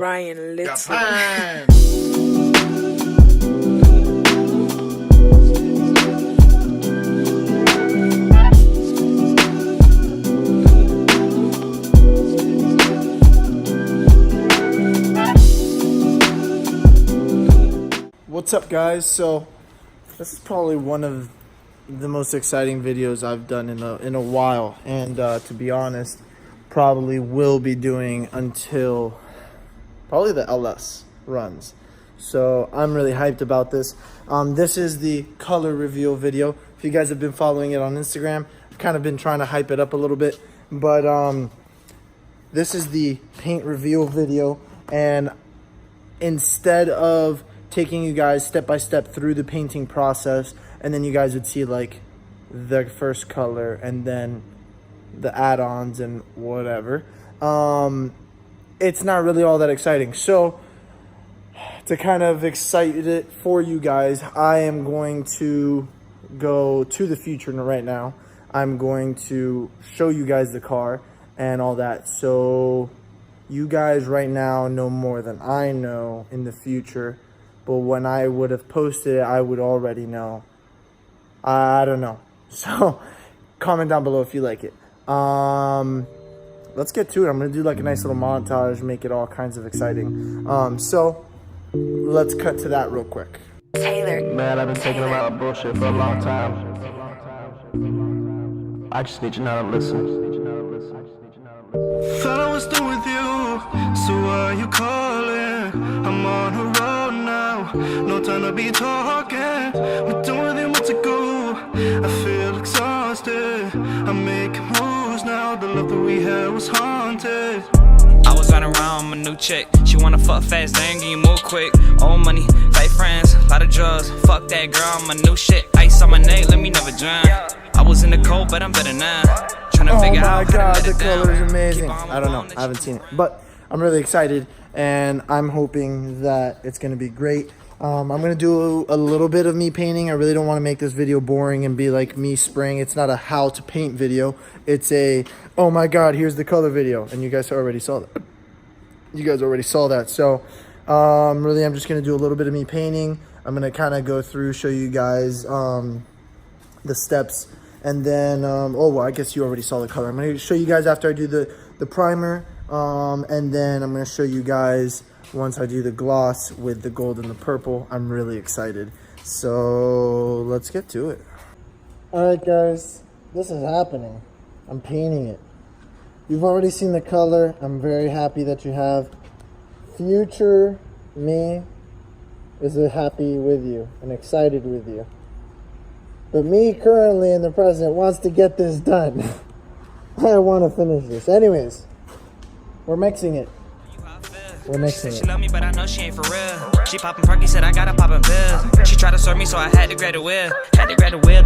Ryan Little. What's up, guys? So this is probably one of the most exciting videos I've done in a while, and to be honest, probably will be doing until probably the LS runs. So I'm really hyped about this. This is the color reveal video. If you guys have been following it on Instagram, I've kind of been trying to hype it up a little bit, but this is the paint reveal video, and instead of taking you guys step by step through the painting process, and then you guys would see like the first color and then the add-ons and whatever, it's not really all that exciting. So to kind of excite it for you guys, I am going to go to the future right now. I'm going to show you guys the car and all that, so you guys right now know more than I know in the future. But when I would have posted it, I would already know. I don't know. So comment down below if you like it. Let's get to it. I'm going to do like a nice little montage, make it all kinds of exciting. So let's cut to that real quick. Taylor. Man, I've been taking a lot of bullshit for a long time. I just need you now to listen. Thought I was done with you, so why you calling? I'm on a road now, no time to be talking. We're done with you months ago, I feel exhausted. I'm making moves now, the love that we had was haunted. I was riding around with my new chick. She wanna fuck fast, then give you more quick. Old money, fake friends, lot of drugs. Fuck that girl, my new shit. Ice on my neck, let me never drown. I was in the cold, but I'm better now. Oh my god, the color is amazing. I don't know, I haven't seen it, but I'm really excited, and I'm hoping that it's going to be great. I'm going to do a little bit of me painting. I really don't want to make this video boring and be like me spraying. It's not a how to paint video. It's a, oh my god, here's the color video, and you guys already saw that. You guys already saw that. So really, I'm just going to do a little bit of me painting. I'm going to kind of go through, show you guys the steps. And then, oh, well, I guess you already saw the color. I'm going to show you guys after I do the primer. And then I'm going to show you guys once I do the gloss with the gold and the purple. I'm really excited. So let's get to it. All right, guys, this is happening. I'm painting it. You've already seen the color. I'm very happy that you have. Future me is happy with you and excited with you. But me currently in the present wants to get this done. I want to finish this. Anyways, we're mixing it. We're mixing it. She love me, but I know she ain't for real. She poppin' perky, said I gotta poppin' pills. She tried to serve me, so I had to grab the wheel.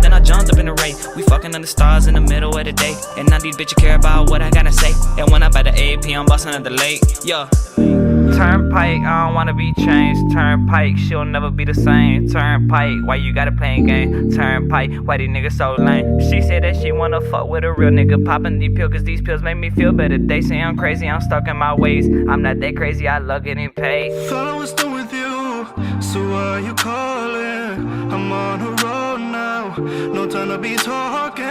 Then I jumped up in the race. We fucking on the stars in the middle of the day. And now these bitches care about what I gotta say. And when I'm at the AP, I'm bustin' at the lake. Yeah. Turnpike, I don't wanna be changed. Turnpike, she'll never be the same. Turnpike, why you gotta play a game? Turnpike, why these niggas so lame? She said that she wanna fuck with a real nigga. Poppin' these pills, cause these pills make me feel better. They say I'm crazy, I'm stuck in my ways. I'm not that crazy, I love getting paid. Thought I was done with you, so why you calling? I'm on a road now, no time to be talking.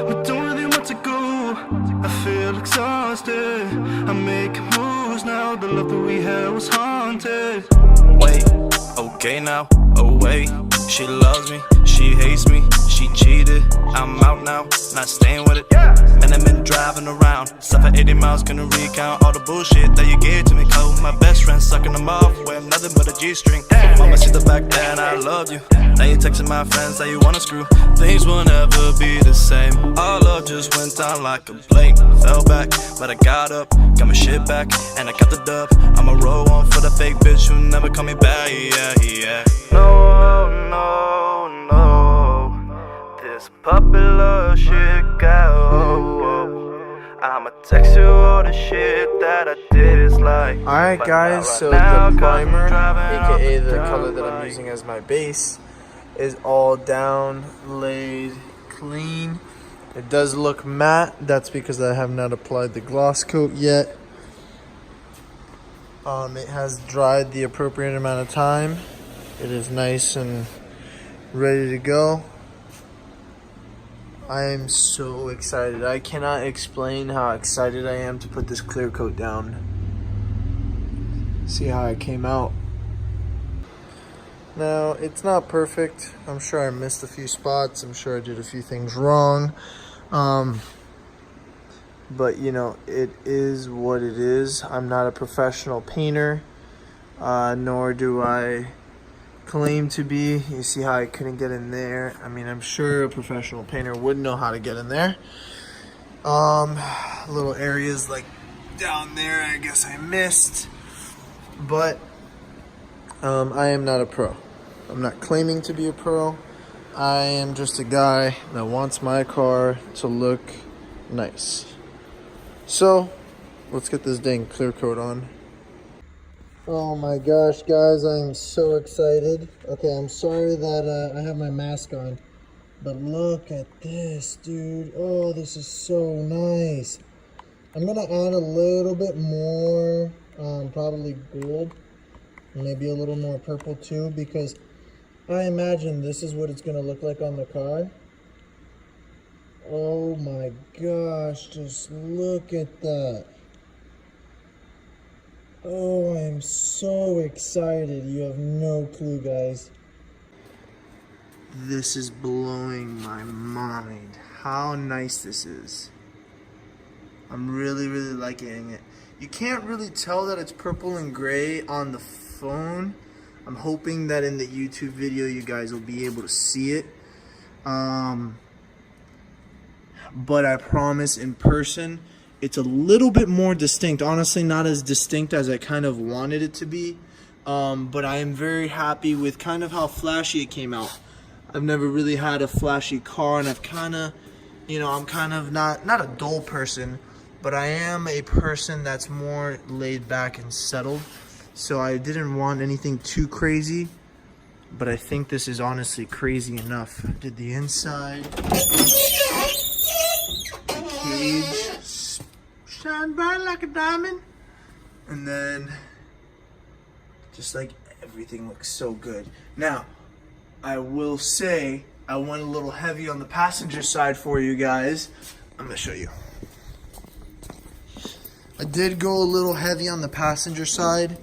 We're done with you months ago, I feel exhausted. I'm making moves now, the love that we had was haunted. Wait, okay now, oh wait. She loves me, she hates me, she cheated. I'm out now, not staying with it. Man, I've been driving around, suffer 80 miles, gonna recount all the bullshit that you gave to me. Cold, my best friend sucking them off, wearing nothing but a G-string. Mama said that back then I loved you. Now you texting my friends that you wanna screw. Things will never be the same. Our love just went down like a plane. Fell back, but I got up, got my shit back, and I got the dub. I'ma roll on for the fake bitch who never call me back, yeah. No, no, no, this puppy love shit got old. I'ma text you all the shit that I dislike. Alright guys, so the primer, aka the color that I'm using as my base, is all down, laid clean. It does look matte. That's because I have not applied the gloss coat yet. It has dried the appropriate amount of time. It is nice and ready to go. I am so excited. I cannot explain how excited I am to put this clear coat down. See how it came out. Now, it's not perfect. I'm sure I missed a few spots. I'm sure I did a few things wrong. But, you know, it is what it is. I'm not a professional painter, nor do I claim to be. You see how I couldn't get in there? I mean, I'm sure a professional painter would know how to get in there. Little areas like down there, I guess I missed. But I am not a pro. I'm not claiming to be a pro. I am just a guy that wants my car to look nice. So, let's get this dang clear coat on. Oh my gosh, guys, I am so excited. Okay, I'm sorry that I have my mask on, but look at this, dude. Oh, this is so nice. I'm gonna add a little bit more, probably gold, maybe a little more purple too, because I imagine this is what it's gonna look like on the car. Oh my gosh, just look at that. Oh, I am so excited. You have no clue, guys. This is blowing my mind. How nice this is. I'm really liking it. You can't really tell that it's purple and gray on the phone. I'm hoping that in the YouTube video you guys will be able to see it. But I promise in person, it's a little bit more distinct. Honestly, not as distinct as I kind of wanted it to be. But I am very happy with kind of how flashy it came out. I've never really had a flashy car, and I've kind of, you know, I'm kind of not a dull person, but I am a person that's more laid back and settled. So I didn't want anything too crazy, but I think this is honestly crazy enough. Did the inside, the cage, shine bright like a diamond, and then just like everything looks so good. Now, I will say I went a little heavy on the passenger side for you guys. I'm gonna show you. I did go a little heavy on the passenger side.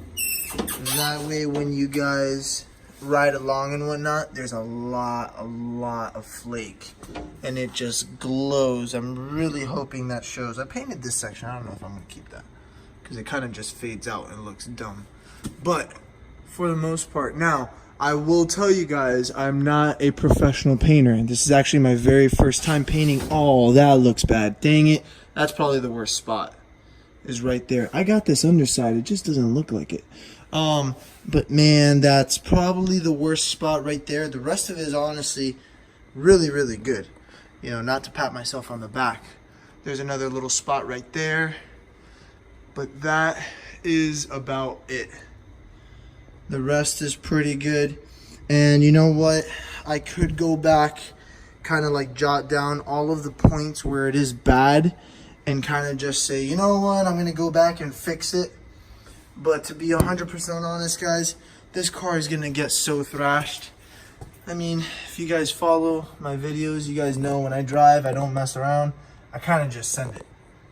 That way when you guys ride along and whatnot, there's a lot of flake, and it just glows. I'm really hoping that shows. I painted this section. I don't know if I'm gonna keep that because it kind of just fades out and looks dumb, but for the most part. Now, I will tell you guys, I'm not a professional painter. This is actually my very first time painting. Oh, that looks bad. Dang it. That's probably the worst spot, is right there. I got this underside. It just doesn't look like it. But man, that's probably the worst spot right there. The rest of it is honestly really good. You know, not to pat myself on the back. There's another little spot right there. But that is about it. The rest is pretty good. And you know what? I could go back, kind of like jot down all of the points where it is bad and kind of just say, you know what? I'm going to go back and fix it. But to be 100% honest, guys, this car is going to get so thrashed. I mean, if you guys follow my videos, you guys know when I drive, I don't mess around. I kind of just send it.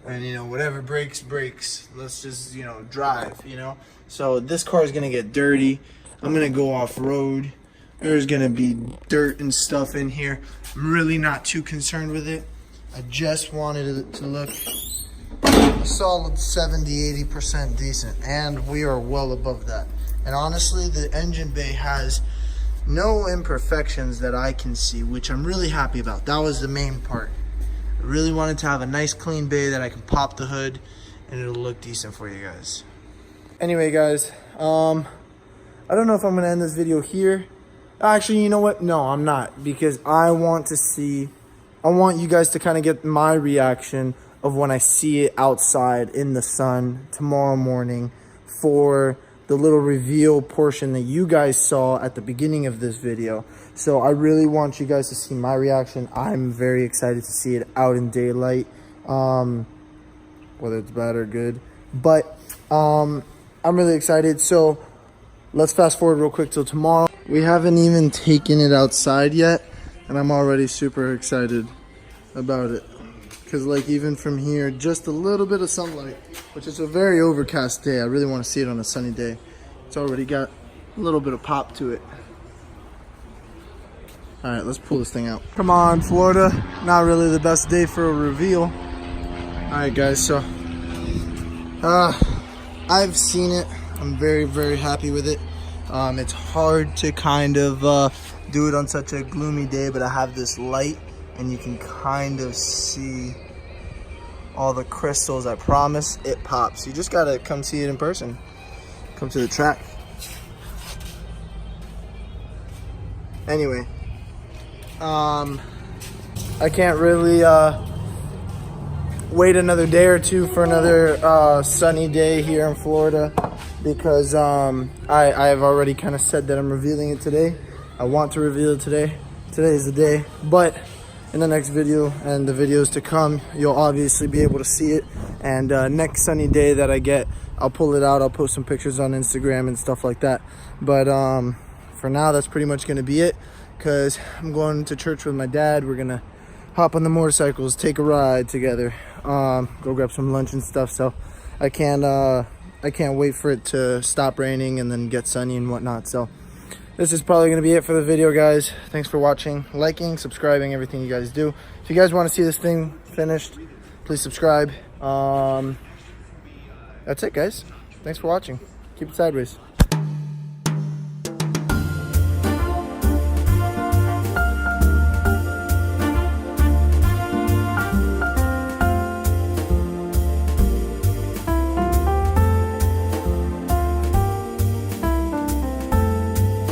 And, you know, whatever breaks, breaks. Let's just, you know, drive, you know. So this car is going to get dirty. I'm going to go off-road. There's going to be dirt and stuff in here. I'm really not too concerned with it. I just wanted it to look a solid 70-80% decent, and we are well above that. And honestly, the engine bay has no imperfections that I can see, which I'm really happy about. That was the main part. I really wanted to have a nice clean bay that I can pop the hood and it'll look decent for you guys. Anyway, guys, I don't know if I'm gonna end this video here. Actually, you know what? No, I'm not, because I want you guys to kind of get my reaction of when I see it outside in the sun tomorrow morning for the little reveal portion that you guys saw at the beginning of this video. So I really want you guys to see my reaction. I'm very excited to see it out in daylight, whether it's bad or good. But I I'm really excited. So let's fast forward real quick till tomorrow. We haven't even taken it outside yet, and I'm already super excited about it. Because like even from here, just a little bit of sunlight, which is a very overcast day. I really want to see it on a sunny day. It's already got a little bit of pop to it. All right, let's pull this thing out. Come on, Florida. Not really the best day for a reveal. All right, guys, so I've seen it. I'm very, very happy with it. It's hard to kind of do it on such a gloomy day, but I have this light and you can kind of see all the crystals. I promise it pops. You just gotta come see it in person. Come to the track. Anyway, I can't really wait another day or two for another sunny day here in Florida, because I've already kind of said that I'm revealing it today. I want to reveal it today. Today is the day, but in the next video and the videos to come, you'll obviously be able to see it. And next sunny day that I get, I'll pull it out. I'll post some pictures on Instagram and stuff like that. But for now, that's pretty much gonna be it, because I'm going to church with my dad. We're gonna hop on the motorcycles, take a ride together, go grab some lunch and stuff. So I can't wait for it to stop raining and then get sunny and whatnot. So this is probably going to be it for the video, guys. Thanks for watching, liking, subscribing, everything you guys do. If you guys want to see this thing finished, please subscribe. That's it, guys. Thanks for watching. Keep it sideways.